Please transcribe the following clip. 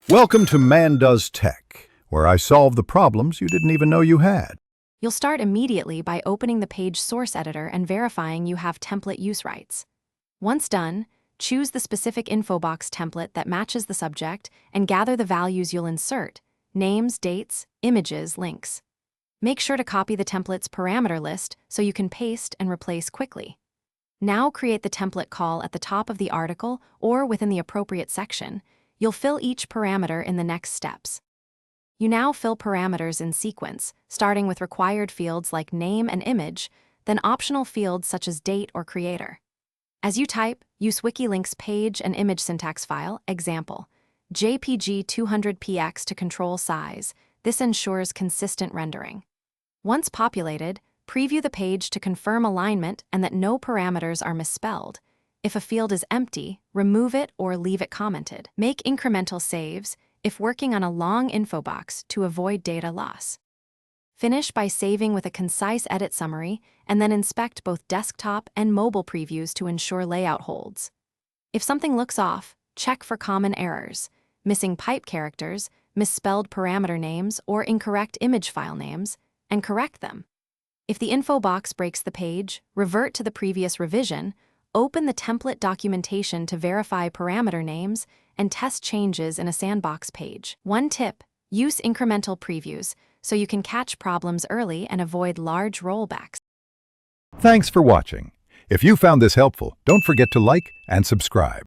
Welcome to Man Does Tech, where I solve the problems you didn't even know you had. You'll start immediately by opening the page source editor and verifying you have template use rights. Once done, choose the specific Infobox template that matches the subject and gather the values you'll insert: names, dates, images, links. Make sure to copy the template's parameter list so you can paste and replace quickly. Now create the template call at the top of the article or within the appropriate section. You'll fill each parameter in the next steps. You now fill parameters in sequence, starting with required fields like name and image, then optional fields such as date or creator. As you type, use WikiLink's page and image syntax file, example, JPG 200px to control size. This ensures consistent rendering. Once populated, preview the page to confirm alignment and that no parameters are misspelled. If a field is empty, remove it or leave it commented. Make incremental saves if working on a long info box to avoid data loss. Finish by saving with a concise edit summary and then inspect both desktop and mobile previews to ensure layout holds. If something looks off, check for common errors, missing pipe characters, misspelled parameter names, or incorrect image file names, and correct them. If the info box breaks the page, revert to the previous revision, open the template documentation to verify parameter names, and test changes in a sandbox page. One tip: use incremental previews so you can catch problems early and avoid large rollbacks. Thanks for watching. If you found this helpful, don't forget to like and subscribe.